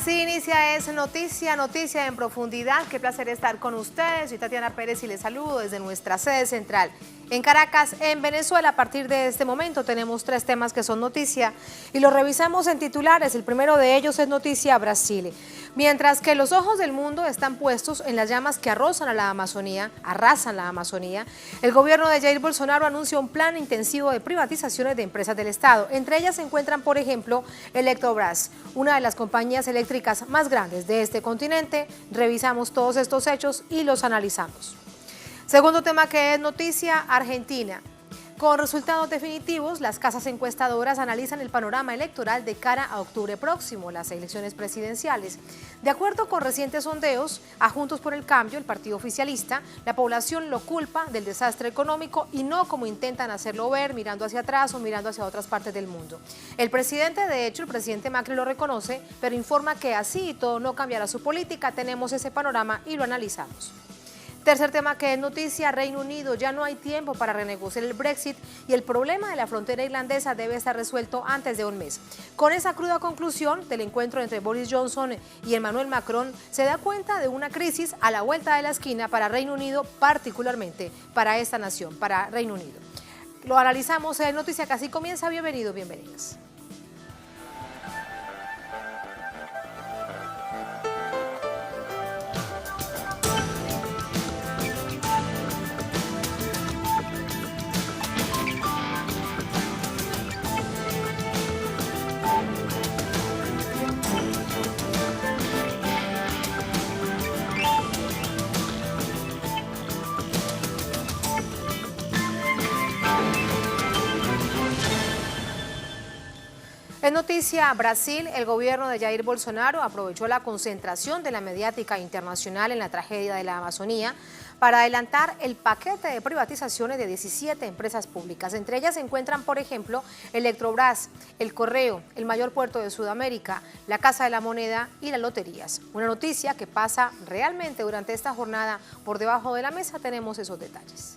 Así inicia Es Noticia en Profundidad. Qué placer estar con ustedes. Soy Tatiana Pérez y les saludo desde nuestra sede central en Caracas, en Venezuela. A partir de este momento tenemos 3 temas que son noticia y los revisamos en titulares. El primero de ellos es noticia Brasil. Mientras que los ojos del mundo están puestos en las llamas que arrasan la Amazonía, el gobierno de Jair Bolsonaro anuncia un plan intensivo de privatizaciones de empresas del Estado. Entre ellas se encuentran, por ejemplo, Eletrobras, una de las compañías eléctricas más grandes de este continente. Revisamos todos estos hechos y los analizamos. Segundo tema que es noticia, Argentina. Con resultados definitivos, las casas encuestadoras analizan el panorama electoral de cara a octubre próximo, las elecciones presidenciales. De acuerdo con recientes sondeos, a Juntos por el Cambio, el partido oficialista, la población lo culpa del desastre económico y no como intentan hacerlo ver, mirando hacia atrás o mirando hacia otras partes del mundo. El presidente Macri lo reconoce, pero informa que así y todo no cambiará su política. Tenemos ese panorama y lo analizamos. Tercer tema que es noticia, Reino Unido. Ya no hay tiempo para renegociar el Brexit y el problema de la frontera irlandesa debe estar resuelto antes de un mes. Con esa cruda conclusión del encuentro entre Boris Johnson y Emmanuel Macron, se da cuenta de una crisis a la vuelta de la esquina para Reino Unido, particularmente para esta nación, para Reino Unido. Lo analizamos en noticia que así comienza. Bienvenidos, bienvenidas. En noticia Brasil, el gobierno de Jair Bolsonaro aprovechó la concentración de la mediática internacional en la tragedia de la Amazonía para adelantar el paquete de privatizaciones de 17 empresas públicas. Entre ellas se encuentran, por ejemplo, Eletrobras, el Correo, el mayor puerto de Sudamérica, la Casa de la Moneda y las loterías. Una noticia que pasa realmente durante esta jornada por debajo de la mesa. Tenemos esos detalles.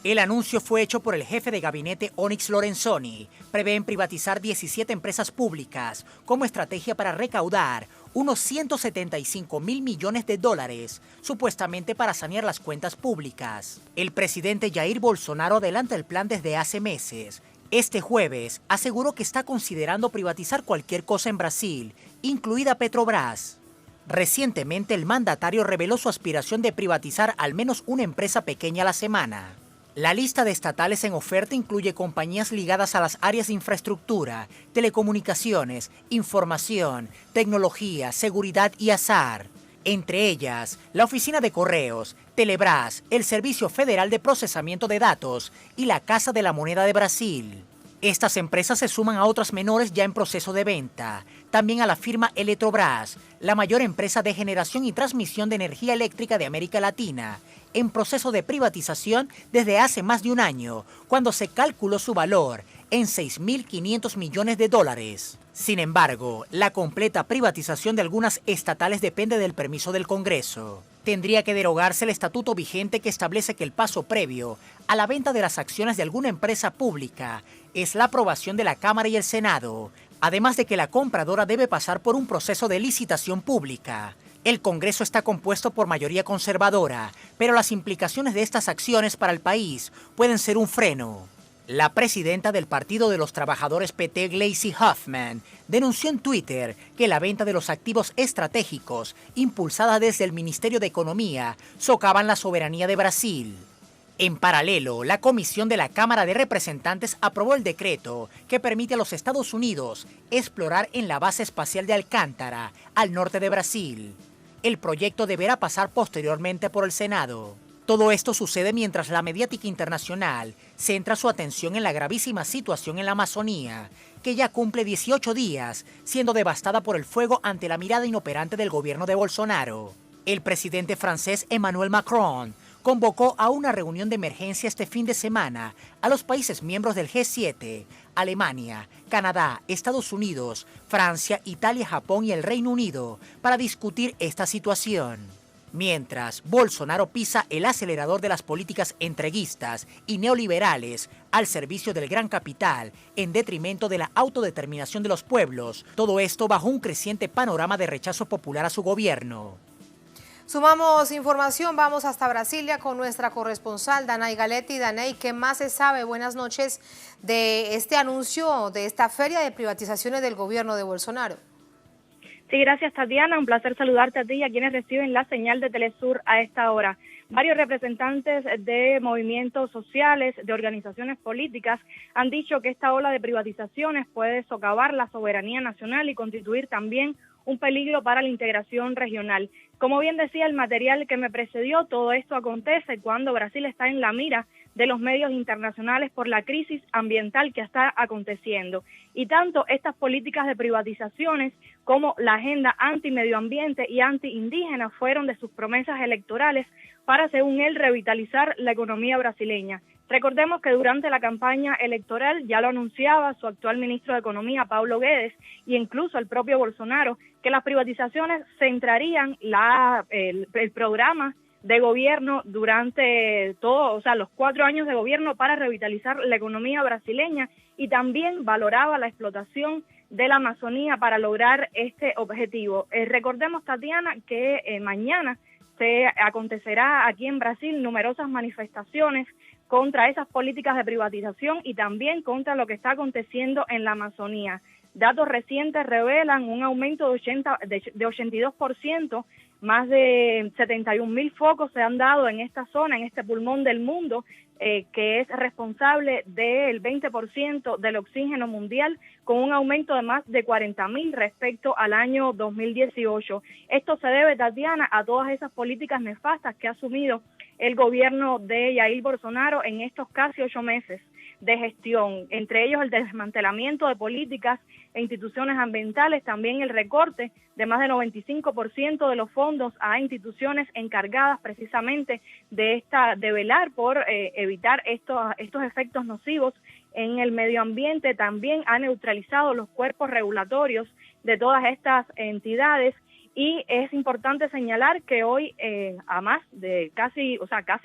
El anuncio fue hecho por el jefe de gabinete Onyx Lorenzoni. Prevén privatizar 17 empresas públicas como estrategia para recaudar unos 175.000 millones de dólares, supuestamente para sanear las cuentas públicas. El presidente Jair Bolsonaro adelanta el plan desde hace meses. Este jueves aseguró que está considerando privatizar cualquier cosa en Brasil, incluida Petrobras. Recientemente el mandatario reveló su aspiración de privatizar al menos una empresa pequeña a la semana. La lista de estatales en oferta incluye compañías ligadas a las áreas de infraestructura, telecomunicaciones, información, tecnología, seguridad y azar. Entre ellas, la Oficina de Correos, Telebrás, el Servicio Federal de Procesamiento de Datos y la Casa de la Moneda de Brasil. Estas empresas se suman a otras menores ya en proceso de venta. También a la firma Eletrobras, la mayor empresa de generación y transmisión de energía eléctrica de América Latina, en proceso de privatización desde hace más de un año, cuando se calculó su valor en 6.500 millones de dólares. Sin embargo, la completa privatización de algunas estatales depende del permiso del Congreso. Tendría que derogarse el estatuto vigente que establece que el paso previo a la venta de las acciones de alguna empresa pública es la aprobación de la Cámara y el Senado, además de que la compradora debe pasar por un proceso de licitación pública. El Congreso está compuesto por mayoría conservadora, pero las implicaciones de estas acciones para el país pueden ser un freno. La presidenta del Partido de los Trabajadores PT, Gleisi Hoffmann, denunció en Twitter que la venta de los activos estratégicos, impulsada desde el Ministerio de Economía, socavan la soberanía de Brasil. En paralelo, la Comisión de la Cámara de Representantes aprobó el decreto que permite a los Estados Unidos explorar en la base espacial de Alcántara, al norte de Brasil. El proyecto deberá pasar posteriormente por el Senado. Todo esto sucede mientras la mediática internacional centra su atención en la gravísima situación en la Amazonía, que ya cumple 18 días siendo devastada por el fuego ante la mirada inoperante del gobierno de Bolsonaro. El presidente francés Emmanuel Macron convocó a una reunión de emergencia este fin de semana a los países miembros del G7, Alemania, Canadá, Estados Unidos, Francia, Italia, Japón y el Reino Unido para discutir esta situación. Mientras, Bolsonaro pisa el acelerador de las políticas entreguistas y neoliberales al servicio del gran capital en detrimento de la autodeterminación de los pueblos, todo esto bajo un creciente panorama de rechazo popular a su gobierno. Sumamos información, vamos hasta Brasilia con nuestra corresponsal Danay Galetti. Danay, ¿qué más se sabe? Buenas noches de este anuncio de esta feria de privatizaciones del gobierno de Bolsonaro. Sí, gracias Tatiana, un placer saludarte a ti y a quienes reciben la señal de Telesur a esta hora. Varios representantes de movimientos sociales, de organizaciones políticas, han dicho que esta ola de privatizaciones puede socavar la soberanía nacional y constituir también un peligro para la integración regional. Como bien decía el material que me precedió, todo esto acontece cuando Brasil está en la mira de los medios internacionales por la crisis ambiental que está aconteciendo. Y tanto estas políticas de privatizaciones como la agenda anti-medioambiente y anti-indígena fueron de sus promesas electorales para, según él, revitalizar la economía brasileña. Recordemos que durante la campaña electoral ya lo anunciaba su actual ministro de Economía, Paulo Guedes, y incluso el propio Bolsonaro, que las privatizaciones centrarían el programa de gobierno durante los 4 años de gobierno para revitalizar la economía brasileña, y también valoraba la explotación de la Amazonía para lograr este objetivo. Recordemos, Tatiana, que mañana se acontecerá aquí en Brasil numerosas manifestaciones contra esas políticas de privatización y también contra lo que está aconteciendo en la Amazonía. Datos recientes revelan un aumento de 82%, más de 71.000 focos se han dado en esta zona, en este pulmón del mundo, que es responsable del 20% del oxígeno mundial, con un aumento de más de 40.000 respecto al año 2018. Esto se debe, Tatiana, a todas esas políticas nefastas que ha asumido el gobierno de Jair Bolsonaro en estos casi 8 meses de gestión, entre ellos el desmantelamiento de políticas e instituciones ambientales, también el recorte de más del 95% de los fondos a instituciones encargadas precisamente de velar por evitar estos efectos nocivos en el medio ambiente. También ha neutralizado los cuerpos regulatorios de todas estas entidades. Y es importante señalar que hoy, a más de casi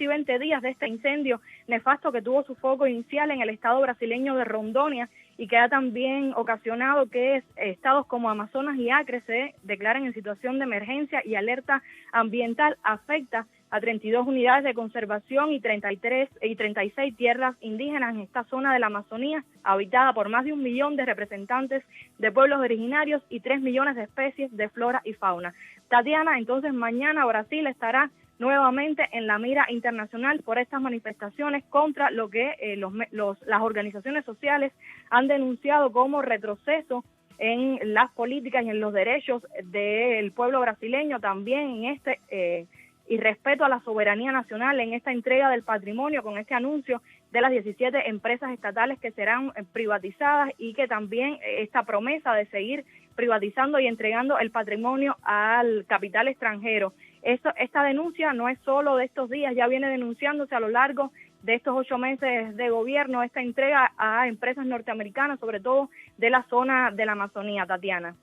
20 días de este incendio nefasto que tuvo su foco inicial en el estado brasileño de Rondônia y que ha también ocasionado que estados como Amazonas y Acre se declaren en situación de emergencia y alerta ambiental, afecta a 32 unidades de conservación y 36 tierras indígenas en esta zona de la Amazonía, habitada por más de 1 millón de representantes de pueblos originarios y 3 millones de especies de flora y fauna. Tatiana, entonces mañana Brasil estará nuevamente en la mira internacional por estas manifestaciones contra lo que las organizaciones sociales han denunciado como retroceso en las políticas y en los derechos del pueblo brasileño, también en y respeto a la soberanía nacional en esta entrega del patrimonio con este anuncio de las 17 empresas estatales que serán privatizadas y que también esta promesa de seguir privatizando y entregando el patrimonio al capital extranjero. Esta denuncia no es solo de estos días, ya viene denunciándose a lo largo de estos 8 meses de gobierno, esta entrega a empresas norteamericanas, sobre todo de la zona de la Amazonía, Tatiana.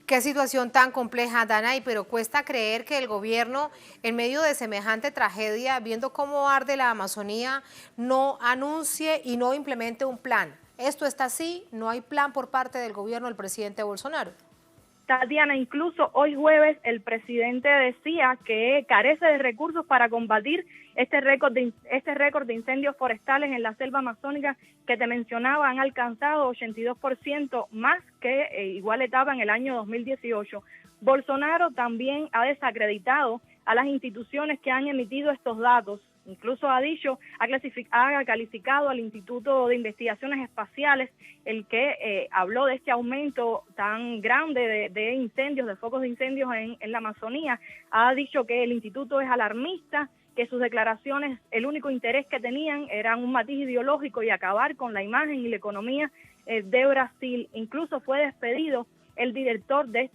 Qué situación tan compleja, Danay, pero cuesta creer que el gobierno, en medio de semejante tragedia, viendo cómo arde la Amazonía, no anuncie y no implemente un plan. Esto está así, no hay plan por parte del gobierno del presidente Bolsonaro. Tatiana, incluso hoy jueves el presidente decía que carece de recursos para combatir este récord de incendios forestales en la selva amazónica que te mencionaba. Han alcanzado 82% más que igual etapa en el año 2018. Bolsonaro también ha desacreditado a las instituciones que han emitido estos datos. Incluso ha calificado al Instituto de Investigaciones Espaciales, el que habló de este aumento tan grande de incendios, de focos de incendios en la Amazonía. Ha dicho que el instituto es alarmista, que sus declaraciones, el único interés que tenían era un matiz ideológico y acabar con la imagen y la economía de Brasil. Incluso fue despedido el director de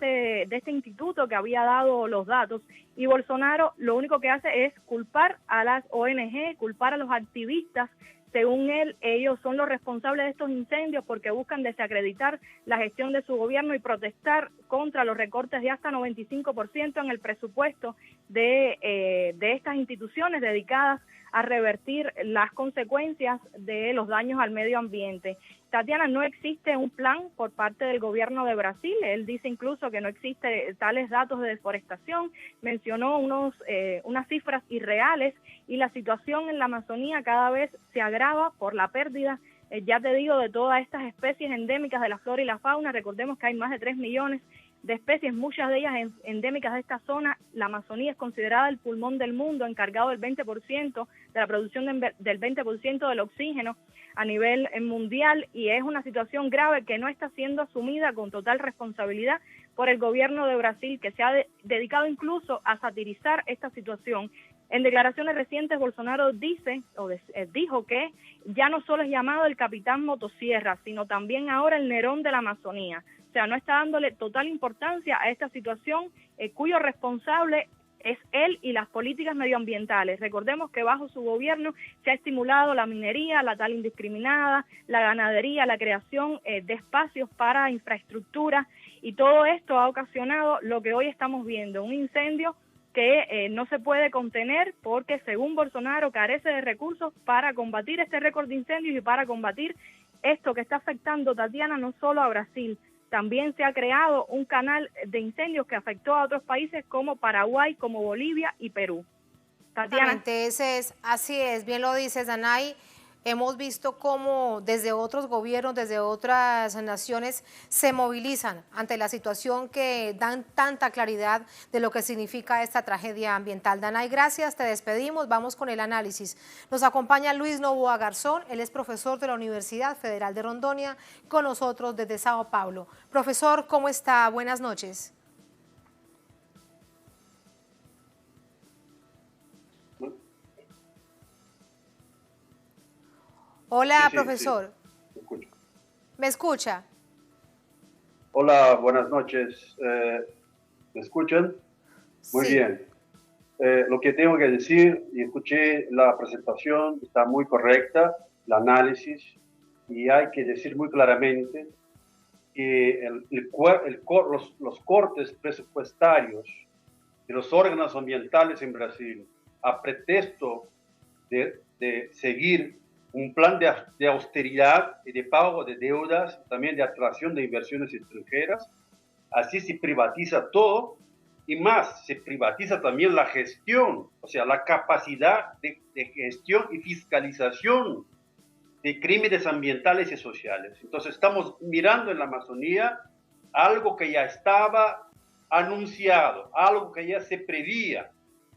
este instituto que había dado los datos, y Bolsonaro lo único que hace es culpar a las ONG, culpar a los activistas Según él, ellos son los responsables de estos incendios porque buscan desacreditar la gestión de su gobierno y protestar contra los recortes de hasta 95% en el presupuesto de estas instituciones dedicadas a revertir las consecuencias de los daños al medio ambiente. Tatiana, no existe un plan por parte del gobierno de Brasil. Él dice incluso que no existe tales datos de deforestación. Mencionó unas cifras irreales y la situación en la Amazonía cada vez se agrava por la pérdida, ya te digo, de todas estas especies endémicas de la flora y la fauna. Recordemos que hay más de 3 millones de especies, muchas de ellas endémicas de esta zona. La Amazonía es considerada el pulmón del mundo, encargado del 20% de la producción del 20% del oxígeno a nivel mundial, y es una situación grave que no está siendo asumida con total responsabilidad por el gobierno de Brasil, que se ha dedicado incluso a satirizar esta situación. En declaraciones recientes, Bolsonaro dijo que ya no solo es llamado el capitán motosierra, sino también ahora el Nerón de la Amazonía. O sea, no está dándole total importancia a esta situación, cuyo responsable es él y las políticas medioambientales. Recordemos que bajo su gobierno se ha estimulado la minería, la tala indiscriminada, la ganadería, la creación de espacios para infraestructura, y todo esto ha ocasionado lo que hoy estamos viendo, un incendio que no se puede contener porque, según Bolsonaro, carece de recursos para combatir este récord de incendios y para combatir esto que está afectando, Tatiana, no solo a Brasil. También se ha creado un canal de incendios que afectó a otros países como Paraguay, como Bolivia y Perú. Tatiana. Así es, bien lo dices, Danay. Hemos visto cómo desde otros gobiernos, desde otras naciones, se movilizan ante la situación, que dan tanta claridad de lo que significa esta tragedia ambiental. Danay, gracias, te despedimos, vamos con el análisis. Nos acompaña Luis Novoa Garzón, él es profesor de la Universidad Federal de Rondônia, con nosotros desde Sao Paulo. Profesor, ¿cómo está? Buenas noches. Hola, sí, profesor. Sí, ¿me escucha? Hola, buenas noches. ¿Me escuchan? Muy sí. Bien. Lo que tengo que decir, y escuché la presentación, está muy correcta, el análisis, y hay que decir muy claramente que los cortes presupuestarios de los órganos ambientales en Brasil, a pretexto de seguir un plan de austeridad y de pago de deudas, también de atracción de inversiones extranjeras. Así se privatiza todo, y más, se privatiza también la gestión, o sea, la capacidad de gestión y fiscalización de crímenes ambientales y sociales. Entonces estamos mirando en la Amazonía algo que ya estaba anunciado, algo que ya se prevía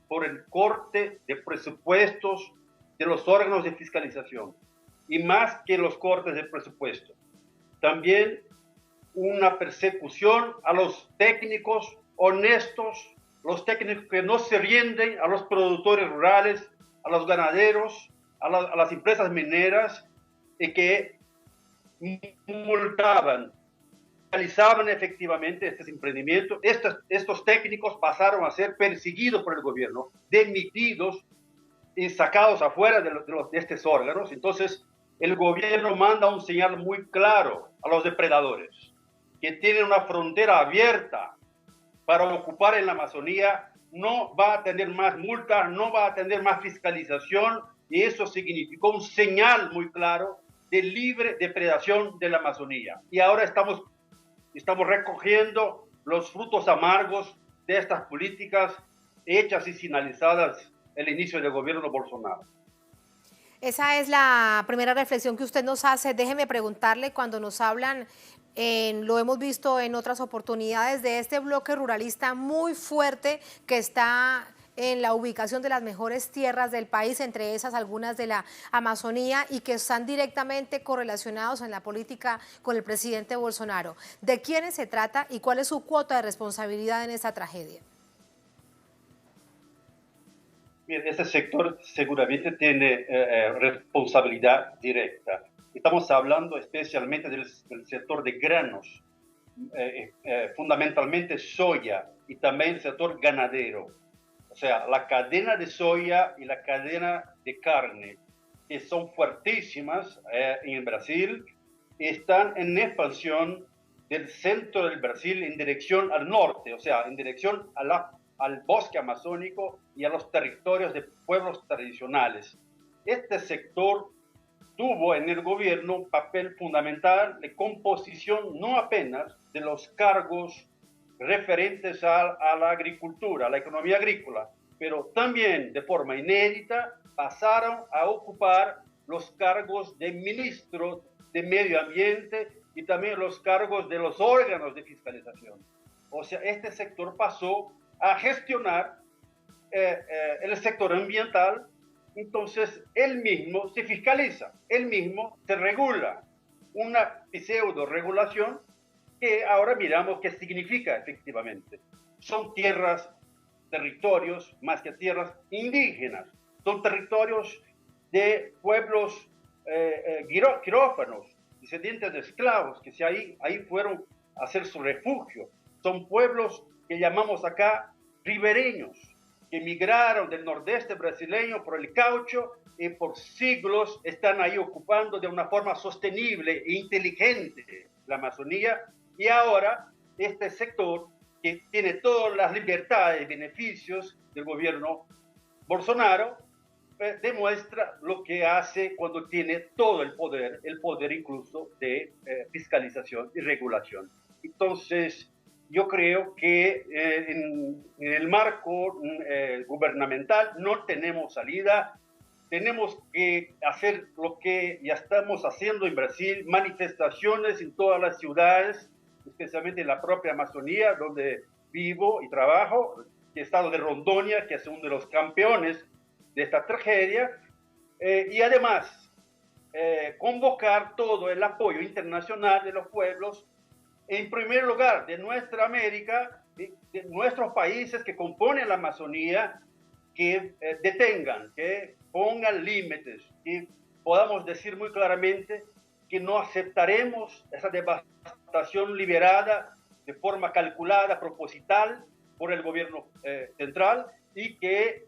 por el corte de presupuestos de los órganos de fiscalización, y más que los cortes de presupuesto, también una persecución a los técnicos honestos, los técnicos que no se rinden, a los productores rurales, a los ganaderos, a las empresas mineras, y que multaban, realizaban efectivamente estos emprendimientos. Estos técnicos pasaron a ser perseguidos por el gobierno, demitidos y sacados afuera de estos órganos. Entonces, el gobierno manda un señal muy claro a los depredadores, que tienen una frontera abierta para ocupar en la Amazonía. No va a tener más multas, no va a tener más fiscalización, y eso significó un señal muy claro de libre depredación de la Amazonía. Y ahora estamos recogiendo los frutos amargos de estas políticas hechas y finalizadas el inicio del gobierno de Bolsonaro. Esa es la primera reflexión que usted nos hace. Déjeme preguntarle, cuando nos hablan, lo hemos visto en otras oportunidades, de este bloque ruralista muy fuerte que está en la ubicación de las mejores tierras del país, entre esas algunas de la Amazonía, y que están directamente correlacionados en la política con el presidente Bolsonaro. ¿De quiénes se trata y cuál es su cuota de responsabilidad en esta tragedia? Bien, este sector seguramente tiene responsabilidad directa. Estamos hablando especialmente del sector de granos, fundamentalmente soya, y también el sector ganadero. O sea, la cadena de soya y la cadena de carne que son fuertísimas en Brasil, están en expansión del centro del Brasil en dirección al norte, o sea, en dirección al bosque amazónico y a los territorios de pueblos tradicionales. Este sector tuvo en el gobierno un papel fundamental de composición no apenas de los cargos referentes a la agricultura, a la economía agrícola, pero también de forma inédita pasaron a ocupar los cargos de ministro de Medio Ambiente y también los cargos de los órganos de fiscalización. O sea, este sector pasó a gestionar el sector ambiental. Entonces, él mismo se fiscaliza, él mismo se regula, una pseudo-regulación que ahora miramos qué significa efectivamente. Son tierras, territorios, más que tierras indígenas, son territorios de pueblos quirófanos, descendientes de esclavos, que ahí fueron a hacer su refugio. Son pueblos que llamamos acá ribereños, que migraron del nordeste brasileño por el caucho y por siglos están ahí ocupando de una forma sostenible e inteligente la Amazonía. Y ahora este sector, que tiene todas las libertades y beneficios del gobierno Bolsonaro, demuestra lo que hace cuando tiene todo el poder incluso de fiscalización y regulación. Entonces, yo creo que en el marco gubernamental no tenemos salida. Tenemos que hacer lo que ya estamos haciendo en Brasil, manifestaciones en todas las ciudades, especialmente en la propia Amazonía, donde vivo y trabajo, el estado de Rondônia, que es uno de los campeones de esta tragedia, y además convocar todo el apoyo internacional de los pueblos, en primer lugar de nuestra América, de nuestros países que componen la Amazonía, que detengan, que pongan límites, que podamos decir muy claramente que no aceptaremos esa devastación liberada de forma calculada, proposital por el gobierno central, y que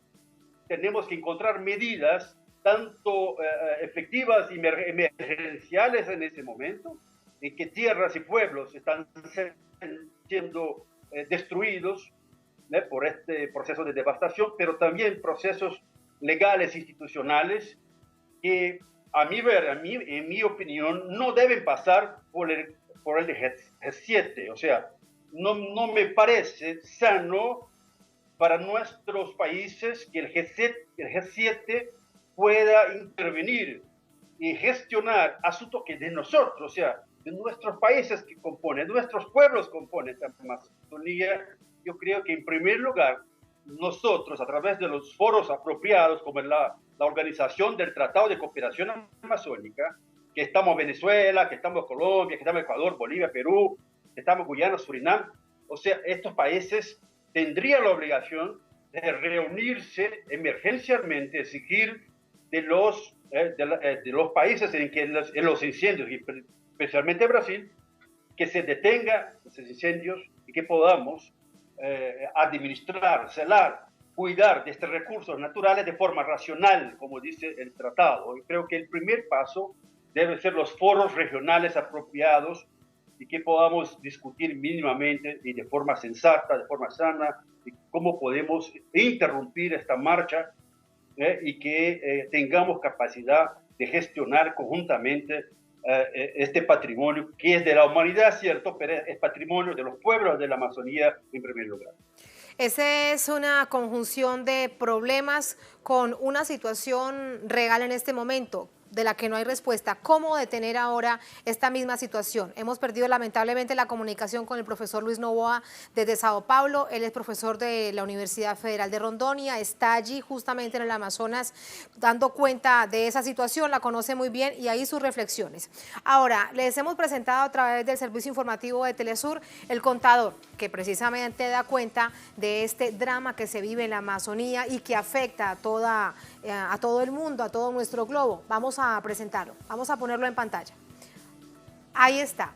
tenemos que encontrar medidas tanto efectivas y emergenciales en ese momento, en que tierras y pueblos están siendo destruidos por este proceso de devastación, pero también procesos legales institucionales que, a mi ver, en mi opinión, no deben pasar por el G7. O sea, no me parece sano para nuestros países que el G7 pueda intervenir y gestionar asuntos que de nosotros, o sea, de nuestros países que componen, nuestros pueblos componen esta Amazonía. Yo creo que en primer lugar, nosotros a través de los foros apropiados, como la Organización del Tratado de Cooperación Amazónica, que estamos Venezuela, que estamos Colombia, que estamos Ecuador, Bolivia, Perú, que estamos Guyana, Surinam, o sea, estos países tendrían la obligación de reunirse emergencialmente, exigir de los países en los incendios, y especialmente Brasil, que se detengan esos incendios y que podamos administrar, celar, cuidar de estos recursos naturales de forma racional, como dice el tratado. Y creo que el primer paso deben ser los foros regionales apropiados y que podamos discutir mínimamente y de forma sensata, de forma sana, y cómo podemos interrumpir esta marcha y que tengamos capacidad de gestionar conjuntamente este patrimonio que es de la humanidad, cierto, pero es patrimonio de los pueblos de la Amazonía en primer lugar. Esa es una conjunción de problemas con una situación real en este momento, de la que no hay respuesta. ¿Cómo detener ahora esta misma situación? Hemos perdido lamentablemente la comunicación con el profesor Luis Novoa desde Sao Paulo. Él es profesor de la Universidad Federal de Rondônia, está allí justamente en el Amazonas dando cuenta de esa situación, la conoce muy bien y ahí sus reflexiones. Ahora, les hemos presentado a través del servicio informativo de Telesur el contador, que precisamente da cuenta de este drama que se vive en la Amazonía y que afecta a todo el mundo, a todo nuestro globo. Vamos a presentarlo, vamos a ponerlo en pantalla. Ahí está.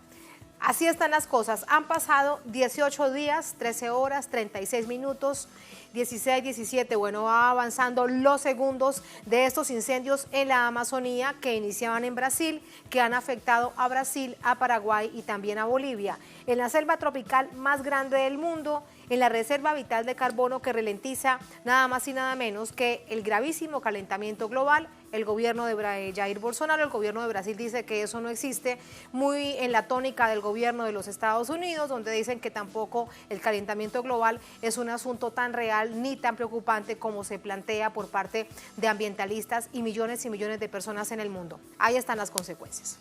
Así están las cosas. Han pasado 18 días, 13 horas, 36 minutos 16, 17, bueno, va avanzando los segundos de estos incendios en la Amazonía que iniciaban en Brasil, que han afectado a Brasil, a Paraguay y también a Bolivia. En la selva tropical más grande del mundo, en la reserva vital de carbono que ralentiza nada más y nada menos que el gravísimo calentamiento global. El gobierno de Jair Bolsonaro, el gobierno de Brasil dice que eso no existe, muy en la tónica del gobierno de los Estados Unidos, donde dicen que tampoco el calentamiento global es un asunto tan real ni tan preocupante como se plantea por parte de ambientalistas y millones de personas en el mundo. Ahí están las consecuencias.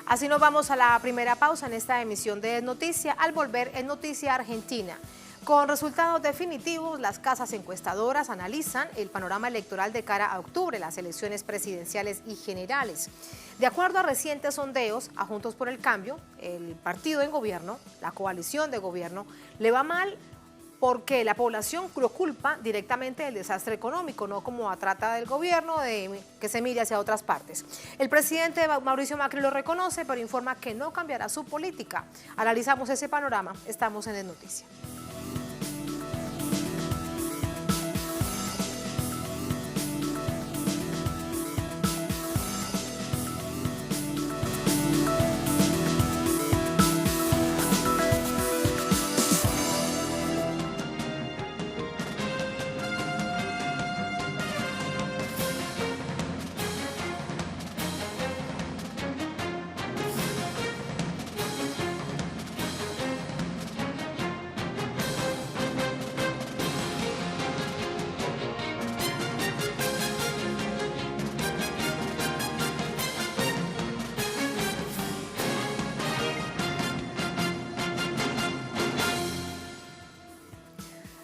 Así nos vamos a la primera pausa en esta emisión de Noticia. Al volver en Noticia Argentina. Con resultados definitivos, las casas encuestadoras analizan el panorama electoral de cara a octubre, las elecciones presidenciales y generales. De acuerdo a recientes sondeos, a Juntos por el Cambio, el partido en gobierno, la coalición de gobierno, le va mal porque la población lo culpa directamente del desastre económico, no como trata del gobierno de que se mire hacia otras partes. El presidente Mauricio Macri lo reconoce, pero informa que no cambiará su política. Analizamos ese panorama, estamos en Noticia.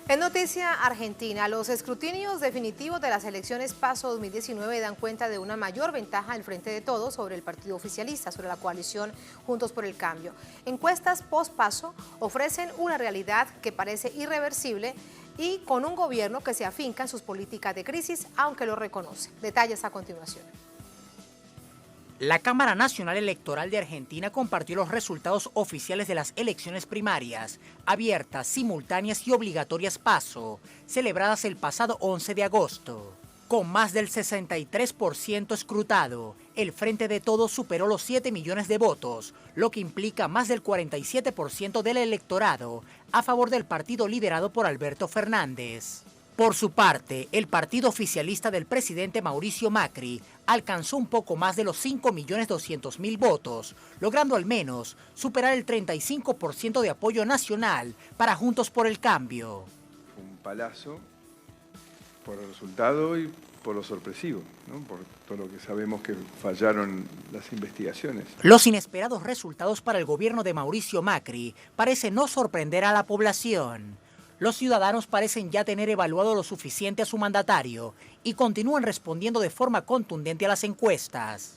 En Noticia Argentina, los escrutinios definitivos de las elecciones PASO 2019 dan cuenta de una mayor ventaja del Frente de Todos sobre el partido oficialista, sobre la coalición Juntos por el Cambio. Encuestas post-PASO ofrecen una realidad que parece irreversible y con un gobierno que se afinca en sus políticas de crisis, aunque lo reconoce. Detalles a continuación. La Cámara Nacional Electoral de Argentina compartió los resultados oficiales de las elecciones primarias, abiertas, simultáneas y obligatorias PASO, celebradas el pasado 11 de agosto. Con más del 63% escrutado, el Frente de Todos superó los 7 millones de votos, lo que implica más del 47% del electorado a favor del partido liderado por Alberto Fernández. Por su parte, el partido oficialista del presidente Mauricio Macri alcanzó un poco más de los 5.200.000 votos, logrando al menos superar el 35% de apoyo nacional para Juntos por el Cambio. Un palazo por el resultado y por lo sorpresivo, ¿no? Por todo lo que sabemos que fallaron las investigaciones. Los inesperados resultados para el gobierno de Mauricio Macri parecen no sorprender a la población. Los ciudadanos parecen ya tener evaluado lo suficiente a su mandatario y continúan respondiendo de forma contundente a las encuestas.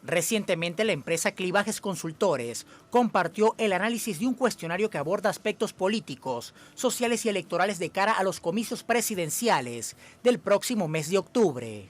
Recientemente, la empresa Clivages Consultores compartió el análisis de un cuestionario que aborda aspectos políticos, sociales y electorales de cara a los comicios presidenciales del próximo mes de octubre.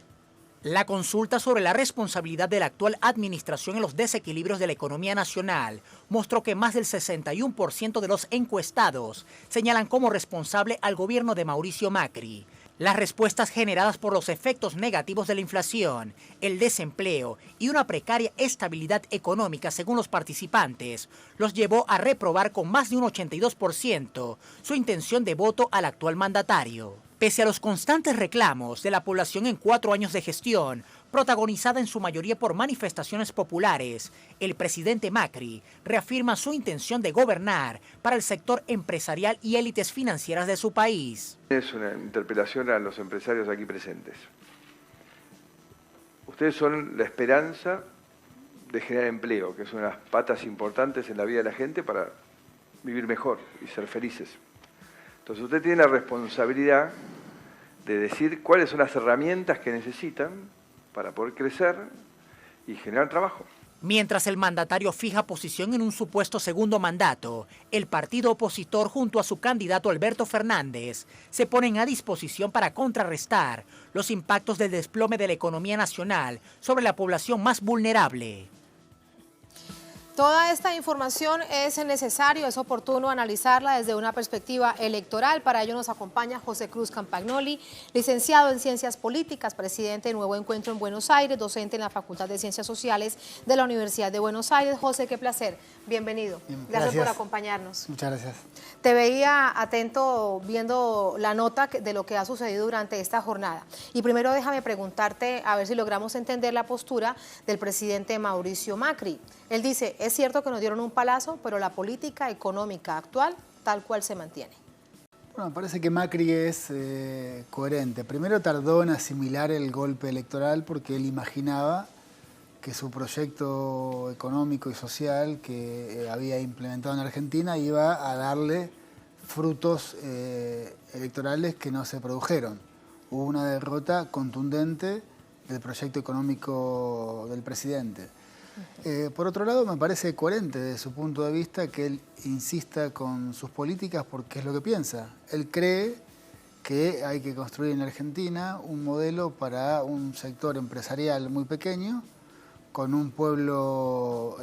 La consulta sobre la responsabilidad de la actual administración en los desequilibrios de la economía nacional mostró que más del 61% de los encuestados señalan como responsable al gobierno de Mauricio Macri. Las respuestas generadas por los efectos negativos de la inflación, el desempleo y una precaria estabilidad económica según los participantes los llevó a reprobar con más de un 82% su intención de voto al actual mandatario. Pese a los constantes reclamos de la población en 4 años de gestión, protagonizada en su mayoría por manifestaciones populares, el presidente Macri reafirma su intención de gobernar para el sector empresarial y élites financieras de su país. Es una interpelación a los empresarios aquí presentes. Ustedes son la esperanza de generar empleo, que es una de las patas importantes en la vida de la gente para vivir mejor y ser felices. Entonces usted tiene la responsabilidad de decir cuáles son las herramientas que necesitan para poder crecer y generar trabajo. Mientras el mandatario fija posición en un supuesto segundo mandato, el partido opositor junto a su candidato Alberto Fernández se ponen a disposición para contrarrestar los impactos del desplome de la economía nacional sobre la población más vulnerable. Toda esta información es necesario, es oportuno analizarla desde una perspectiva electoral. Para ello nos acompaña José Cruz Campagnoli, licenciado en Ciencias Políticas, presidente de Nuevo Encuentro en Buenos Aires, docente en la Facultad de Ciencias Sociales de la Universidad de Buenos Aires. José, qué placer. Bienvenido. Bien, gracias por acompañarnos. Muchas gracias. Te veía atento viendo la nota de lo que ha sucedido durante esta jornada. Y primero déjame preguntarte, a ver si logramos entender la postura del presidente Mauricio Macri. Él dice, es cierto que nos dieron un palazo, pero la política económica actual tal cual se mantiene. Bueno, me parece que Macri es coherente. Primero tardó en asimilar el golpe electoral porque él imaginaba que su proyecto económico y social que había implementado en Argentina iba a darle frutos electorales que no se produjeron. Hubo una derrota contundente del proyecto económico del presidente. Por otro lado, me parece coherente desde su punto de vista que él insista con sus políticas porque es lo que piensa. Él cree que hay que construir en Argentina un modelo para un sector empresarial muy pequeño, con un pueblo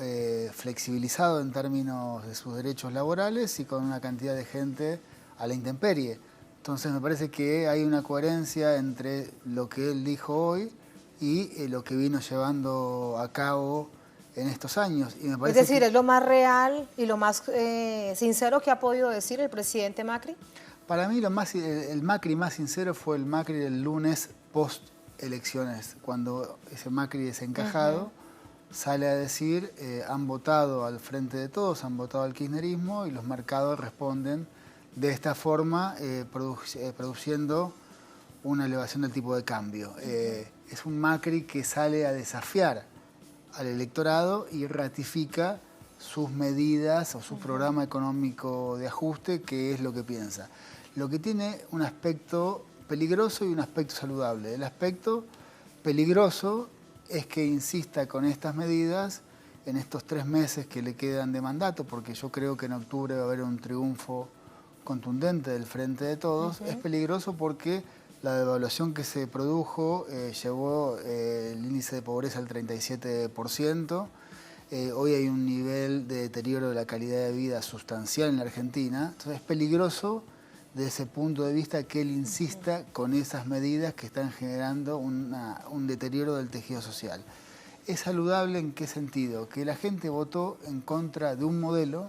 flexibilizado en términos de sus derechos laborales y con una cantidad de gente a la intemperie. Entonces me parece que hay una coherencia entre lo que él dijo hoy y lo que vino llevando a cabo en estos años. Y me parece es decir, ¿es lo más real y lo más sincero que ha podido decir el presidente Macri? Para mí el Macri más sincero fue el Macri del lunes post elecciones, cuando ese Macri desencajado sale a decir, han votado al Frente de Todos, han votado al kirchnerismo y los mercados responden de esta forma, produciendo una elevación del tipo de cambio. Es un Macri que sale a desafiar al electorado y ratifica sus medidas o su programa económico de ajuste, que es lo que piensa. Lo que tiene un aspecto peligroso y un aspecto saludable. El aspecto peligroso es que insista con estas medidas en estos 3 meses que le quedan de mandato, porque yo creo que en octubre va a haber un triunfo contundente del Frente de Todos. Es peligroso porque la devaluación que se produjo llevó el índice de pobreza al 37%. Hoy hay un nivel de deterioro de la calidad de vida sustancial en la Argentina. Entonces es peligroso desde ese punto de vista que él insista con esas medidas que están generando un deterioro del tejido social. ¿Es saludable en qué sentido? Que la gente votó en contra de un modelo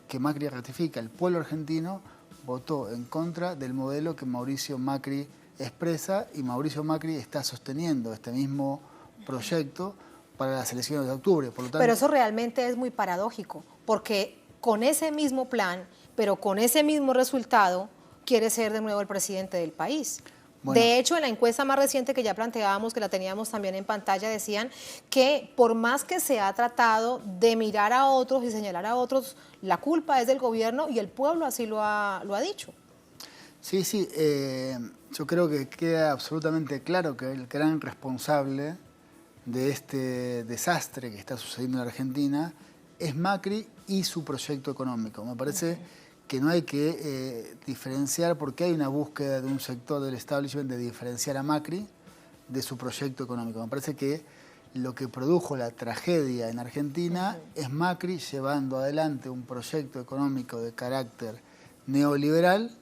que Macri ratifica. El pueblo argentino votó en contra del modelo que Mauricio Macri expresa y Mauricio Macri está sosteniendo este mismo proyecto para las elecciones de octubre. Por lo tanto, pero eso realmente es muy paradójico, porque con ese mismo plan, pero con ese mismo resultado, quiere ser de nuevo el presidente del país. Bueno, de hecho, en la encuesta más reciente que ya planteábamos, que la teníamos también en pantalla, decían que por más que se ha tratado de mirar a otros y señalar a otros, la culpa es del gobierno y el pueblo así lo ha dicho. Sí, yo creo que queda absolutamente claro que el gran responsable de este desastre que está sucediendo en la Argentina es Macri y su proyecto económico. Me parece que no hay que diferenciar, porque hay una búsqueda de un sector del establishment de diferenciar a Macri de su proyecto económico. Me parece que lo que produjo la tragedia en Argentina es Macri llevando adelante un proyecto económico de carácter neoliberal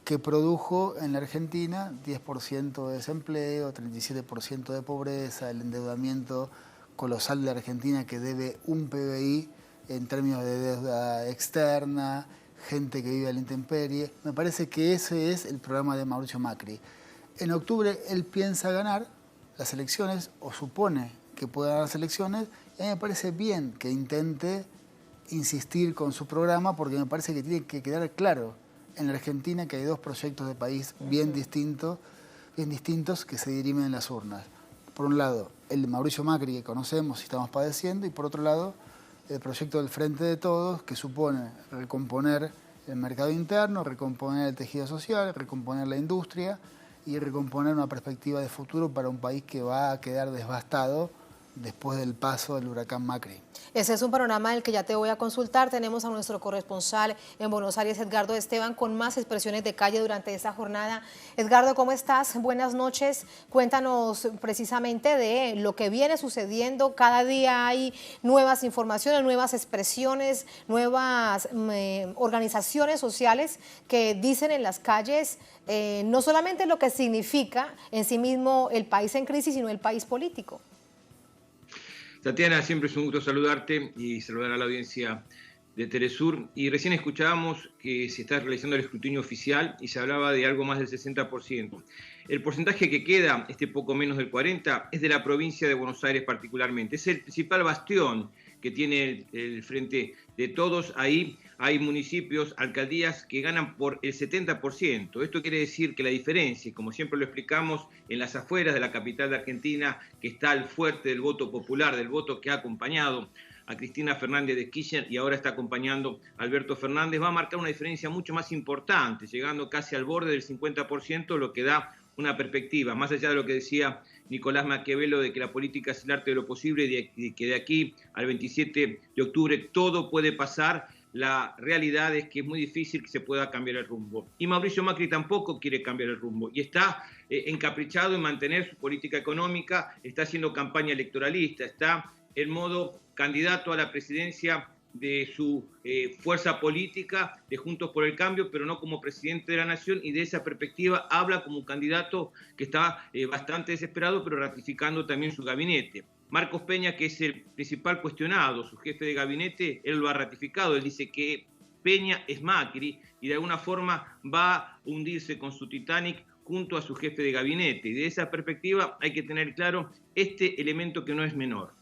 que produjo en la Argentina 10% de desempleo, 37% de pobreza, el endeudamiento colosal de la Argentina que debe un PBI en términos de deuda externa, gente que vive a la intemperie. Me parece que ese es el programa de Mauricio Macri. En octubre él piensa ganar las elecciones, o supone que puede ganar las elecciones, y a mí me parece bien que intente insistir con su programa, porque me parece que tiene que quedar claro en la Argentina que hay 2 proyectos de país bien distintos que se dirimen en las urnas. Por un lado, el de Mauricio Macri que conocemos y estamos padeciendo, y por otro lado, el proyecto del Frente de Todos, que supone recomponer el mercado interno, recomponer el tejido social, recomponer la industria y recomponer una perspectiva de futuro para un país que va a quedar devastado después del paso del huracán Macri. Ese es un panorama del que ya te voy a consultar. Tenemos a nuestro corresponsal en Buenos Aires, Edgardo Esteban, con más expresiones de calle durante esta jornada. Edgardo, ¿cómo estás? Buenas noches. Cuéntanos precisamente de lo que viene sucediendo. Cada día hay nuevas informaciones, nuevas expresiones, nuevas organizaciones sociales que dicen en las calles no solamente lo que significa en sí mismo el país en crisis, sino el país político. Tatiana, siempre es un gusto saludarte y saludar a la audiencia de Telesur. Y recién escuchábamos que se está realizando el escrutinio oficial y se hablaba de algo más del 60%. El porcentaje que queda, poco menos del 40%, es de la provincia de Buenos Aires particularmente. Es el principal bastión que tiene el Frente de Todos. Ahí hay municipios, alcaldías que ganan por el 70%. Esto quiere decir que la diferencia, como siempre lo explicamos, en las afueras de la capital de Argentina, que está el fuerte del voto popular, del voto que ha acompañado a Cristina Fernández de Kirchner y ahora está acompañando a Alberto Fernández, va a marcar una diferencia mucho más importante, llegando casi al borde del 50%, lo que da una perspectiva, más allá de lo que decía Nicolás Maquiavelo, de que la política es el arte de lo posible y que de aquí al 27 de octubre todo puede pasar. La realidad es que es muy difícil que se pueda cambiar el rumbo. Y Mauricio Macri tampoco quiere cambiar el rumbo y está encaprichado en mantener su política económica, está haciendo campaña electoralista, está en modo candidato a la presidencia de su fuerza política de Juntos por el Cambio, pero no como presidente de la Nación, y de esa perspectiva habla como un candidato que está bastante desesperado, pero ratificando también su gabinete. Marcos Peña, que es el principal cuestionado, su jefe de gabinete, él lo ha ratificado, él dice que Peña es Macri y de alguna forma va a hundirse con su Titanic junto a su jefe de gabinete, y de esa perspectiva hay que tener claro este elemento que no es menor.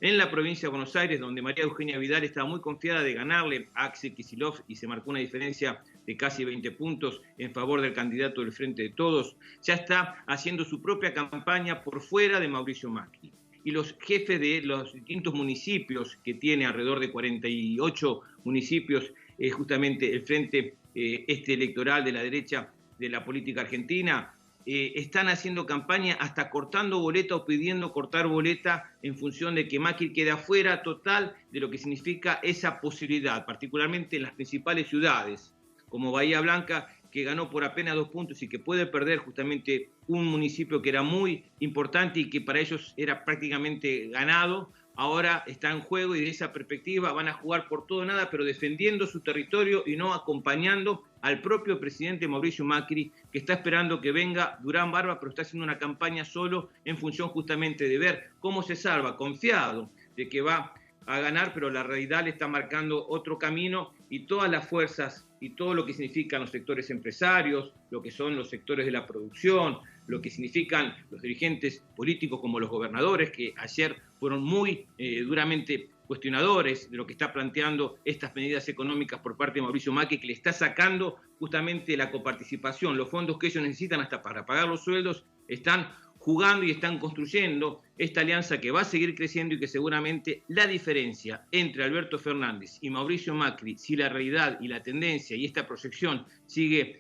En la provincia de Buenos Aires, donde María Eugenia Vidal estaba muy confiada de ganarle a Axel Kicillof y se marcó una diferencia de casi 20 puntos en favor del candidato del Frente de Todos, ya está haciendo su propia campaña por fuera de Mauricio Macri. Y los jefes de los distintos municipios, que tiene alrededor de 48 municipios, justamente el Frente electoral de la derecha de la política argentina, están haciendo campaña hasta cortando boleta o pidiendo cortar boleta en función de que Macri quede afuera total de lo que significa esa posibilidad, particularmente en las principales ciudades, como Bahía Blanca, que ganó por apenas 2 puntos y que puede perder justamente un municipio que era muy importante y que para ellos era prácticamente ganado. Ahora está en juego y de esa perspectiva van a jugar por todo o nada, pero defendiendo su territorio y no acompañando al propio presidente Mauricio Macri, que está esperando que venga Durán Barba, pero está haciendo una campaña solo en función justamente de ver cómo se salva, confiado de que va a ganar, pero la realidad le está marcando otro camino y todas las fuerzas y todo lo que significan los sectores empresarios, lo que son los sectores de la producción, lo que significan los dirigentes políticos como los gobernadores, que ayer fueron muy duramente cuestionadores de lo que está planteando estas medidas económicas por parte de Mauricio Macri, que le está sacando justamente la coparticipación, los fondos que ellos necesitan hasta para pagar los sueldos, están jugando y están construyendo esta alianza que va a seguir creciendo y que seguramente la diferencia entre Alberto Fernández y Mauricio Macri, si la realidad y la tendencia y esta proyección sigue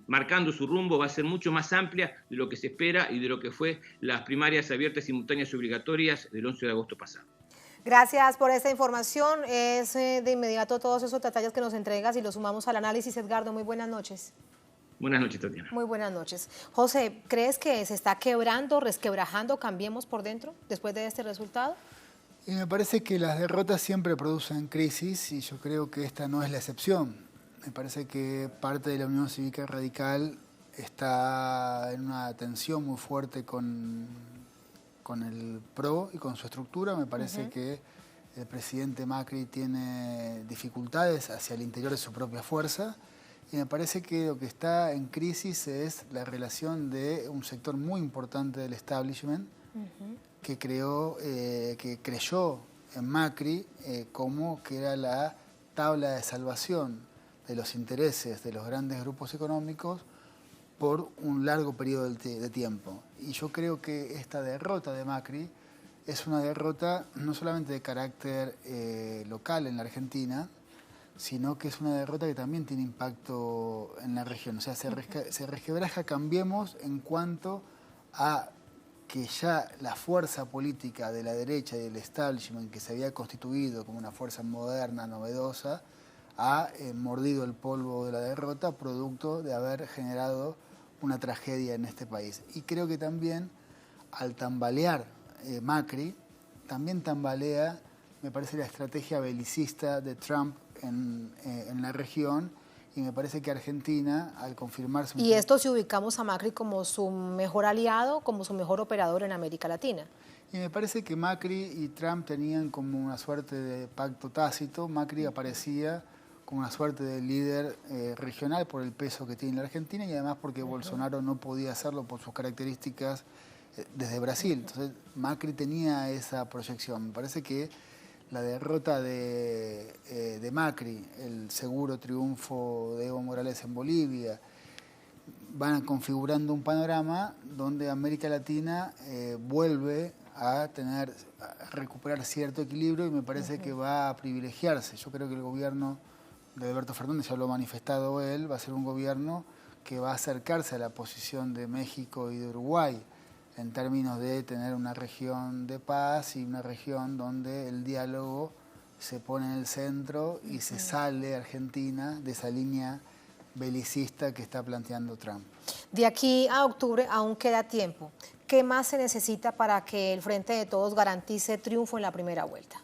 marcando su rumbo, va a ser mucho más amplia de lo que se espera y de lo que fue las primarias abiertas, simultáneas y obligatorias del 11 de agosto pasado. Gracias por esta información. Es de inmediato todos esos detalles que nos entregas y los sumamos al análisis. Edgardo, muy buenas noches. Buenas noches, Tatiana. Muy buenas noches. José, ¿crees que se está quebrando, resquebrajando Cambiemos por dentro después de este resultado? Y me parece que las derrotas siempre producen crisis y yo creo que esta no es la excepción. Me parece que parte de la Unión Cívica Radical está en una tensión muy fuerte con el PRO y con su estructura. Me parece que el presidente Macri tiene dificultades hacia el interior de su propia fuerza. Y me parece que lo que está en crisis es la relación de un sector muy importante del establishment que creyó en Macri como que era la tabla de salvación de los intereses de los grandes grupos económicos por un largo periodo de tiempo. Y yo creo que esta derrota de Macri es una derrota no solamente de carácter local en la Argentina, sino que es una derrota que también tiene impacto en la región. O sea, se resquebraja Cambiemos en cuanto a que ya la fuerza política de la derecha y del establishment que se había constituido como una fuerza moderna, novedosa, ha mordido el polvo de la derrota producto de haber generado una tragedia en este país. Y creo que también al tambalear Macri, también tambalea, me parece, la estrategia belicista de Trump en la región, y me parece que Argentina, al confirmarse... Y esto si ubicamos a Macri como su mejor aliado, como su mejor operador en América Latina. Y me parece que Macri y Trump tenían como una suerte de pacto tácito. Macri aparecía como una suerte de líder regional por el peso que tiene la Argentina y además porque Bolsonaro no podía hacerlo por sus características desde Brasil. Entonces Macri tenía esa proyección. Me parece que la derrota de Macri, el seguro triunfo de Evo Morales en Bolivia, van configurando un panorama donde América Latina vuelve a recuperar cierto equilibrio y me parece que va a privilegiarse. Yo creo que el gobierno de Alberto Fernández, ya lo ha manifestado él, va a ser un gobierno que va a acercarse a la posición de México y de Uruguay en términos de tener una región de paz y una región donde el diálogo se pone en el centro y se sale Argentina de esa línea belicista que está planteando Trump. De aquí a octubre aún queda tiempo. ¿Qué más se necesita para que el Frente de Todos garantice triunfo en la primera vuelta?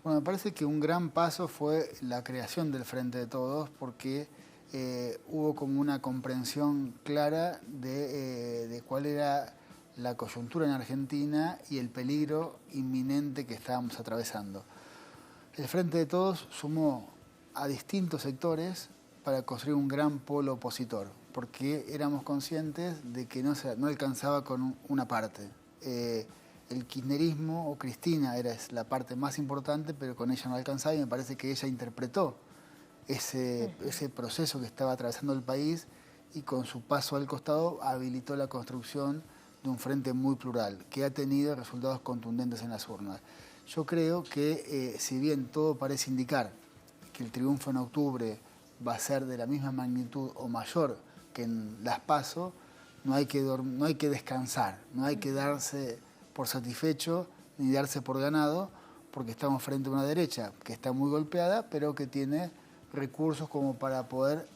Bueno, me parece que un gran paso fue la creación del Frente de Todos porque hubo como una comprensión clara de cuál era la coyuntura en Argentina y el peligro inminente que estábamos atravesando. El Frente de Todos sumó a distintos sectores para construir un gran polo opositor, porque éramos conscientes de que no alcanzaba con una parte. El kirchnerismo o Cristina era la parte más importante, pero con ella no alcanzaba y me parece que ella interpretó ese proceso que estaba atravesando el país y con su paso al costado habilitó la construcción de un frente muy plural, que ha tenido resultados contundentes en las urnas. Yo creo que si bien todo parece indicar que el triunfo en octubre va a ser de la misma magnitud o mayor que en las PASO, no hay que descansar, no hay que darse por satisfecho ni darse por ganado, porque estamos frente a una derecha que está muy golpeada, pero que tiene recursos como para poder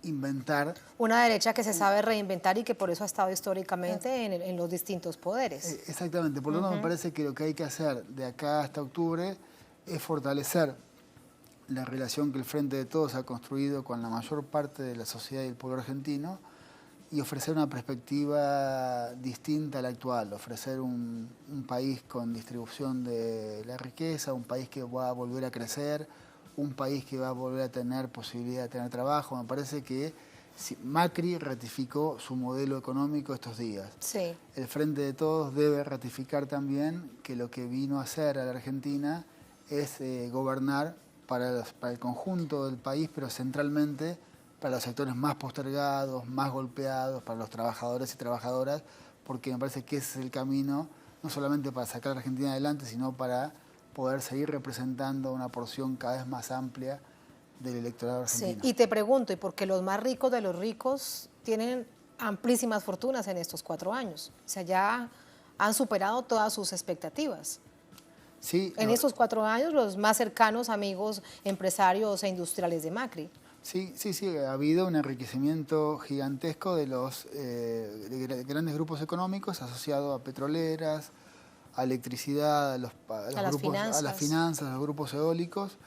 inventar. Una derecha que se sabe reinventar y que por eso ha estado históricamente en los distintos poderes. Exactamente, por lo tanto me parece que lo que hay que hacer de acá hasta octubre es fortalecer la relación que el Frente de Todos ha construido con la mayor parte de la sociedad y el pueblo argentino y ofrecer una perspectiva distinta a la actual, ofrecer un país con distribución de la riqueza, un país que va a volver a crecer, un país que va a volver a tener posibilidad de tener trabajo. Me parece que Macri ratificó su modelo económico estos días. Sí. El Frente de Todos debe ratificar también que lo que vino a hacer a la Argentina es gobernar para el conjunto del país, pero centralmente para los sectores más postergados, más golpeados, para los trabajadores y trabajadoras, porque me parece que ese es el camino, no solamente para sacar a la Argentina adelante, sino para poder seguir representando una porción cada vez más amplia del electorado argentino. Sí, y te pregunto, ¿y por qué los más ricos de los ricos tienen amplísimas fortunas en estos 4 años? O sea, ya han superado todas sus expectativas. Sí, en esos 4 años, los más cercanos amigos, empresarios e industriales de Macri. Sí, ha habido un enriquecimiento gigantesco de los de grandes grupos económicos asociados a petroleras, a electricidad, a las finanzas, a los grupos eólicos,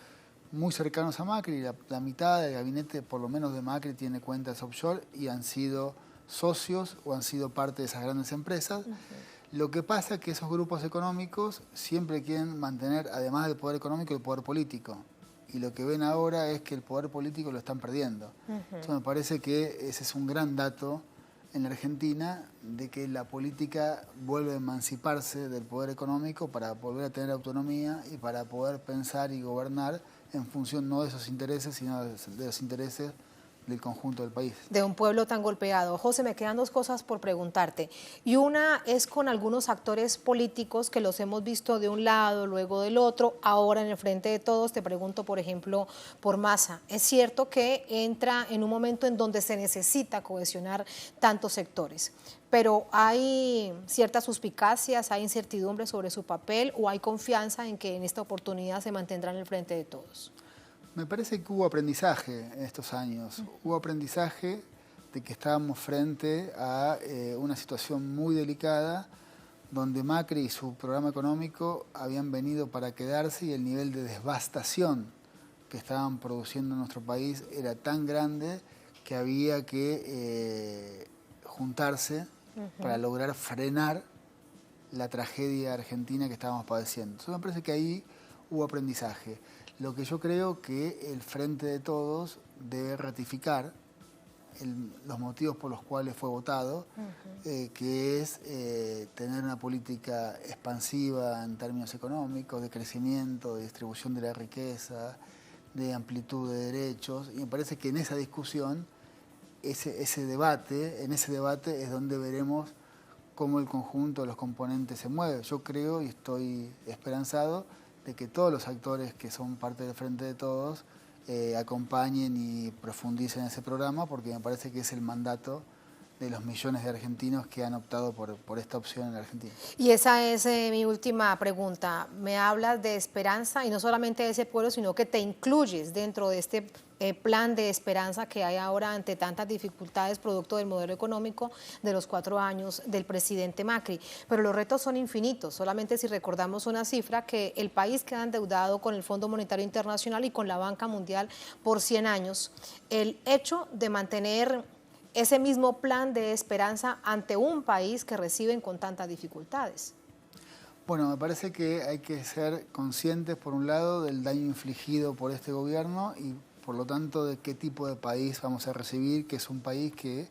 muy cercanos a Macri. La mitad del gabinete, por lo menos de Macri, tiene cuentas offshore y han sido socios o han sido parte de esas grandes empresas. Lo que pasa es que esos grupos económicos siempre quieren mantener, además del poder económico, el poder político. Y lo que ven ahora es que el poder político lo están perdiendo. Entonces me parece que ese es un gran dato en la Argentina, de que la política vuelve a emanciparse del poder económico para volver a tener autonomía y para poder pensar y gobernar en función no de esos intereses, sino de los intereses del conjunto del país. De un pueblo tan golpeado. José, me quedan dos cosas por preguntarte. Y una es con algunos actores políticos que los hemos visto de un lado, luego del otro, ahora en el frente de todos. Te pregunto, por ejemplo, por Massa. Es cierto que entra en un momento en donde se necesita cohesionar tantos sectores, pero hay ciertas suspicacias, hay incertidumbre sobre su papel, o hay confianza en que en esta oportunidad se mantendrá en el frente de todos. Me parece que hubo aprendizaje en estos años. Hubo aprendizaje de que estábamos frente a una situación muy delicada, donde Macri y su programa económico habían venido para quedarse, y el nivel de devastación que estaban produciendo en nuestro país era tan grande que había que juntarse para lograr frenar la tragedia argentina que estábamos padeciendo. Entonces me parece que ahí hubo aprendizaje. Lo que yo creo que el Frente de Todos debe ratificar los motivos por los cuales fue votado, que es tener una política expansiva en términos económicos, de crecimiento, de distribución de la riqueza, de amplitud de derechos, y me parece que en esa discusión, en ese debate es donde veremos cómo el conjunto de los componentes se mueve. Yo creo y estoy esperanzado de que todos los actores que son parte del Frente de Todos acompañen y profundicen ese programa, porque me parece que es el mandato de los millones de argentinos que han optado por esta opción en la Argentina. Y esa es mi última pregunta. Me hablas de esperanza, y no solamente de ese pueblo, sino que te incluyes dentro de este plan de esperanza que hay ahora ante tantas dificultades producto del modelo económico de los 4 años del presidente Macri. Pero los retos son infinitos. Solamente si recordamos una cifra, que el país queda endeudado con el Fondo Monetario Internacional y con la Banca Mundial por 100 años. El hecho de mantener ese mismo plan de esperanza ante un país que reciben con tantas dificultades. Bueno, me parece que hay que ser conscientes, por un lado, del daño infligido por este gobierno, y por lo tanto de qué tipo de país vamos a recibir, que es un país que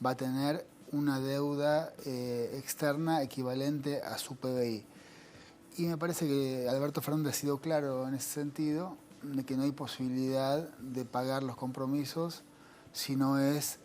va a tener una deuda externa equivalente a su PBI. Y me parece que Alberto Fernández ha sido claro en ese sentido, de que no hay posibilidad de pagar los compromisos si no es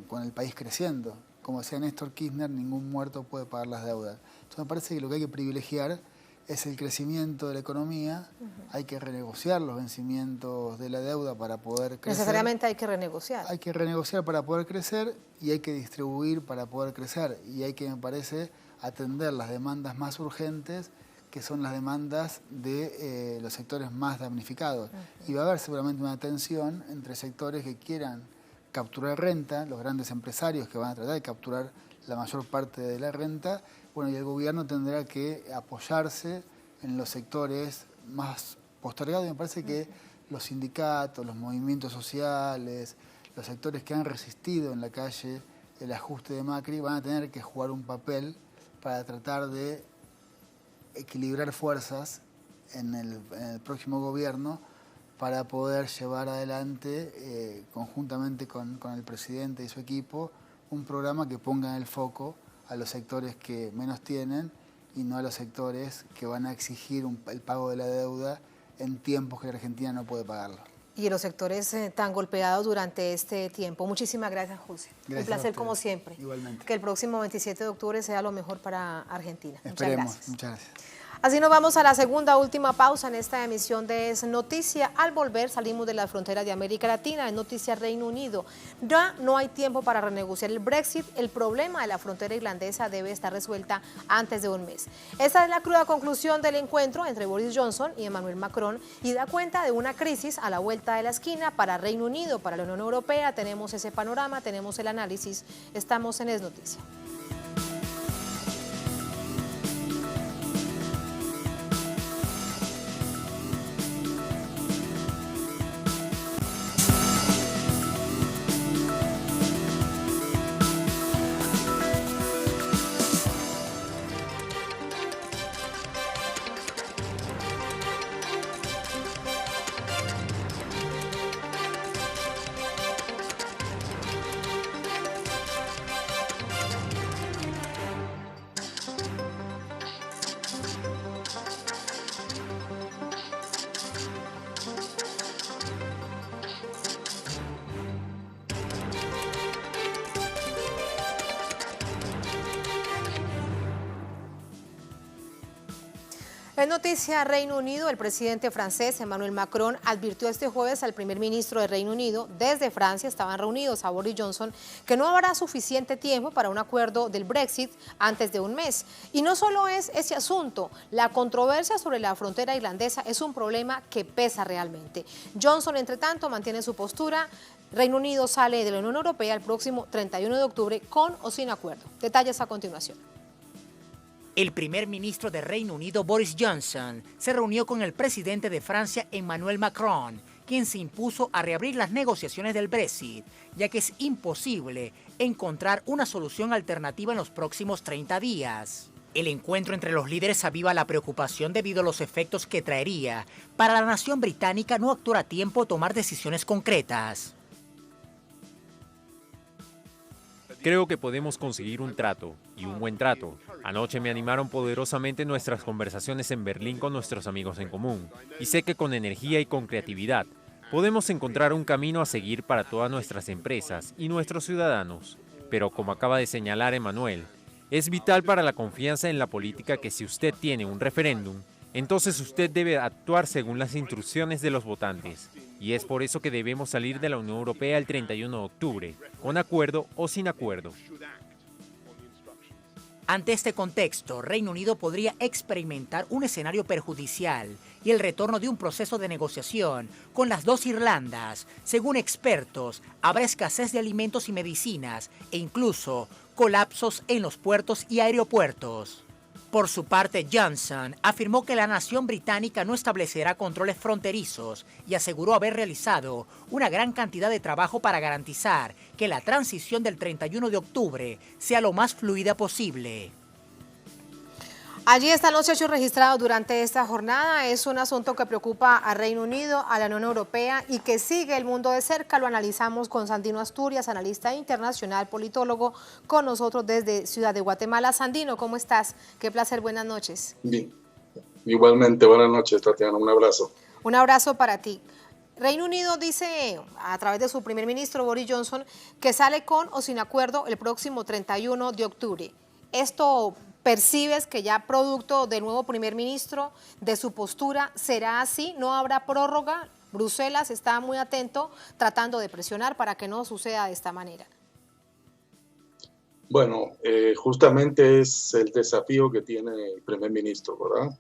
con el país creciendo. Como decía Néstor Kirchner, ningún muerto puede pagar las deudas. Entonces me parece que lo que hay que privilegiar es el crecimiento de la economía. Hay que renegociar los vencimientos de la deuda para poder crecer. Necesariamente hay que renegociar. Hay que renegociar para poder crecer, y hay que distribuir para poder crecer. Y hay que, me parece, atender las demandas más urgentes, que son las demandas de los sectores más damnificados. Y va a haber seguramente una tensión entre sectores que quieran capturar renta, los grandes empresarios que van a tratar de capturar la mayor parte de la renta, bueno, y el gobierno tendrá que apoyarse en los sectores más postergados. Y me parece que los sindicatos, los movimientos sociales, los sectores que han resistido en la calle el ajuste de Macri, van a tener que jugar un papel para tratar de equilibrar fuerzas en el próximo gobierno, para poder llevar adelante, conjuntamente con el presidente y su equipo, un programa que ponga en el foco a los sectores que menos tienen, y no a los sectores que van a exigir el pago de la deuda en tiempos que la Argentina no puede pagarlo. Y los sectores tan golpeados durante este tiempo. Muchísimas gracias, José. Gracias. Un placer como siempre. Igualmente. Que el próximo 27 de octubre sea lo mejor para Argentina. Esperemos. Muchas gracias. Muchas gracias. Así nos vamos a la segunda última pausa en esta emisión de Es Noticia. Al volver salimos de la frontera de América Latina, en Noticia Reino Unido. Ya no hay tiempo para renegociar el Brexit. El problema de la frontera irlandesa debe estar resuelta antes de un mes. Esta es la cruda conclusión del encuentro entre Boris Johnson y Emmanuel Macron, y da cuenta de una crisis a la vuelta de la esquina para Reino Unido, para la Unión Europea. Tenemos ese panorama, tenemos el análisis. Estamos en Es Noticia. En noticia Reino Unido, el presidente francés Emmanuel Macron advirtió este jueves al primer ministro de Reino Unido, desde Francia estaban reunidos a Boris Johnson, que no habrá suficiente tiempo para un acuerdo del Brexit antes de un mes. Y no solo es ese asunto, la controversia sobre la frontera irlandesa es un problema que pesa realmente. Johnson, entre tanto, mantiene su postura. Reino Unido sale de la Unión Europea el próximo 31 de octubre con o sin acuerdo. Detalles a continuación. El primer ministro de Reino Unido, Boris Johnson, se reunió con el presidente de Francia, Emmanuel Macron, quien se impuso a reabrir las negociaciones del Brexit, ya que es imposible encontrar una solución alternativa en los próximos 30 días. El encuentro entre los líderes aviva la preocupación debido a los efectos que traería para la nación británica no actuar a tiempo o tomar decisiones concretas. Creo que podemos conseguir un trato, y un buen trato. Anoche me animaron poderosamente nuestras conversaciones en Berlín con nuestros amigos en común, y sé que con energía y con creatividad podemos encontrar un camino a seguir para todas nuestras empresas y nuestros ciudadanos. Pero como acaba de señalar Emmanuel, es vital para la confianza en la política que si usted tiene un referéndum, entonces usted debe actuar según las instrucciones de los votantes. Y es por eso que debemos salir de la Unión Europea el 31 de octubre, con acuerdo o sin acuerdo. Ante este contexto, Reino Unido podría experimentar un escenario perjudicial y el retorno de un proceso de negociación con las dos Irlandas. Según expertos, habrá escasez de alimentos y medicinas e incluso colapsos en los puertos y aeropuertos. Por su parte, Johnson afirmó que la nación británica no establecerá controles fronterizos y aseguró haber realizado una gran cantidad de trabajo para garantizar que la transición del 31 de octubre sea lo más fluida posible. Allí están los hechos registrados durante esta jornada. Es un asunto que preocupa a Reino Unido, a la Unión Europea y que sigue el mundo de cerca. Lo analizamos con Sandino Asturias, analista internacional, politólogo, con nosotros desde Ciudad de Guatemala. Sandino, ¿cómo estás? Qué placer, buenas noches. Bien, igualmente, buenas noches, Tatiana, un abrazo. Un abrazo para ti. Reino Unido dice, a través de su primer ministro Boris Johnson, que sale con o sin acuerdo el próximo 31 de octubre. Esto ¿percibes que ya producto del nuevo primer ministro, de su postura, será así? ¿No habrá prórroga? Bruselas está muy atento tratando de presionar para que no suceda de esta manera. Bueno, justamente es el desafío que tiene el primer ministro, ¿verdad?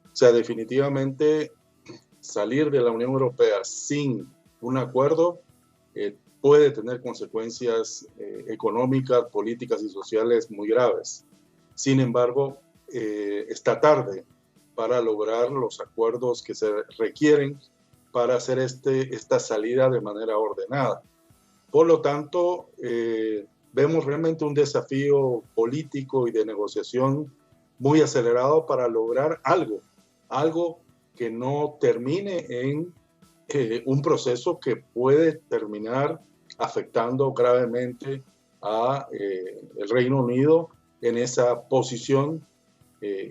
O sea, definitivamente salir de la Unión Europea sin un acuerdo puede tener consecuencias económicas, políticas y sociales muy graves. Sin embargo, está tarde para lograr los acuerdos que se requieren para hacer esta salida de manera ordenada. Por lo tanto, vemos realmente un desafío político y de negociación muy acelerado para lograr algo que no termine en un proceso que puede terminar afectando gravemente a el Reino Unido en esa posición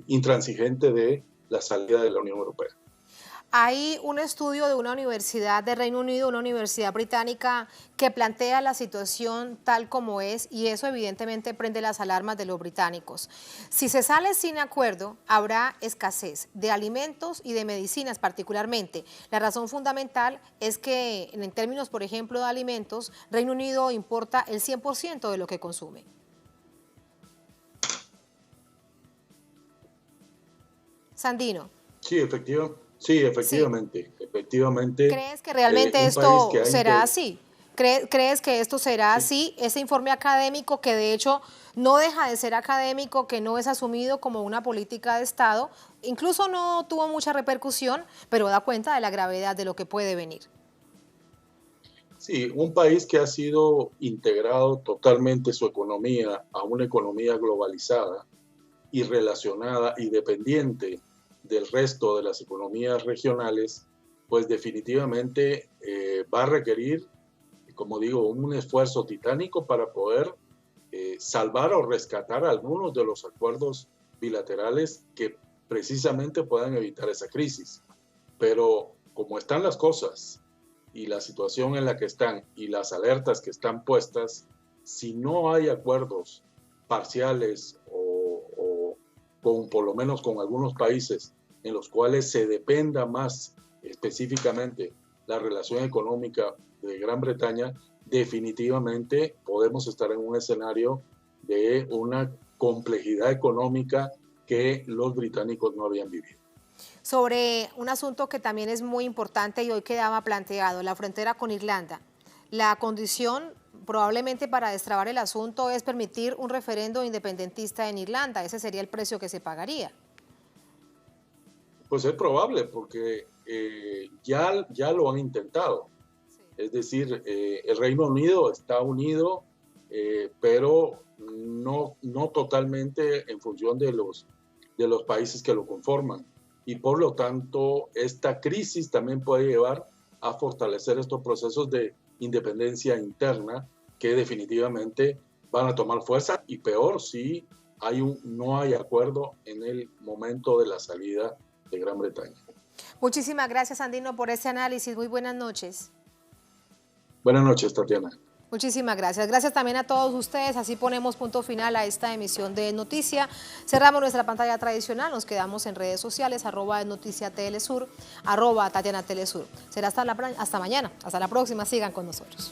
intransigente de la salida de la Unión Europea. Hay un estudio de una universidad de Reino Unido, una universidad británica, que plantea la situación tal como es y eso evidentemente prende las alarmas de los británicos. Si se sale sin acuerdo, habrá escasez de alimentos y de medicinas particularmente. La razón fundamental es que en términos, por ejemplo, de alimentos, Reino Unido importa el 100% de lo que consume. Sandino. Sí, efectivamente. ¿Crees que realmente esto será así? ¿Crees que esto será así? Ese informe académico, que de hecho no deja de ser académico, que no es asumido como una política de Estado, incluso no tuvo mucha repercusión, pero da cuenta de la gravedad de lo que puede venir. Sí, un país que ha sido integrado totalmente su economía a una economía globalizada y relacionada y dependiente del resto de las economías regionales, pues definitivamente va a requerir, como digo, un esfuerzo titánico para poder salvar o rescatar algunos de los acuerdos bilaterales que precisamente puedan evitar esa crisis. Pero como están las cosas y la situación en la que están y las alertas que están puestas, si no hay acuerdos parciales o por lo menos con algunos países en los cuales se dependa más específicamente la relación económica de Gran Bretaña, definitivamente podemos estar en un escenario de una complejidad económica que los británicos no habían vivido. Sobre un asunto que también es muy importante y hoy quedaba planteado, la frontera con Irlanda. La condición probablemente para destrabar el asunto es permitir un referendo independentista en Irlanda. Ese sería el precio que se pagaría. Pues es probable porque ya lo han intentado. Es decir, el Reino Unido está unido, pero no totalmente en función de los países que lo conforman. Y por lo tanto, esta crisis también puede llevar a fortalecer estos procesos de independencia interna que definitivamente van a tomar fuerza, y peor si no hay acuerdo en el momento de la salida de Gran Bretaña. Muchísimas gracias, Andino, por este análisis. Muy buenas noches. Buenas noches, Tatiana. Muchísimas gracias. Gracias también a todos ustedes. Así ponemos punto final a esta emisión de Noticia. Cerramos nuestra pantalla tradicional. Nos quedamos en redes sociales, @NoticiaTelesur, @TatianaTelesur. Será hasta mañana. Hasta la próxima. Sigan con nosotros.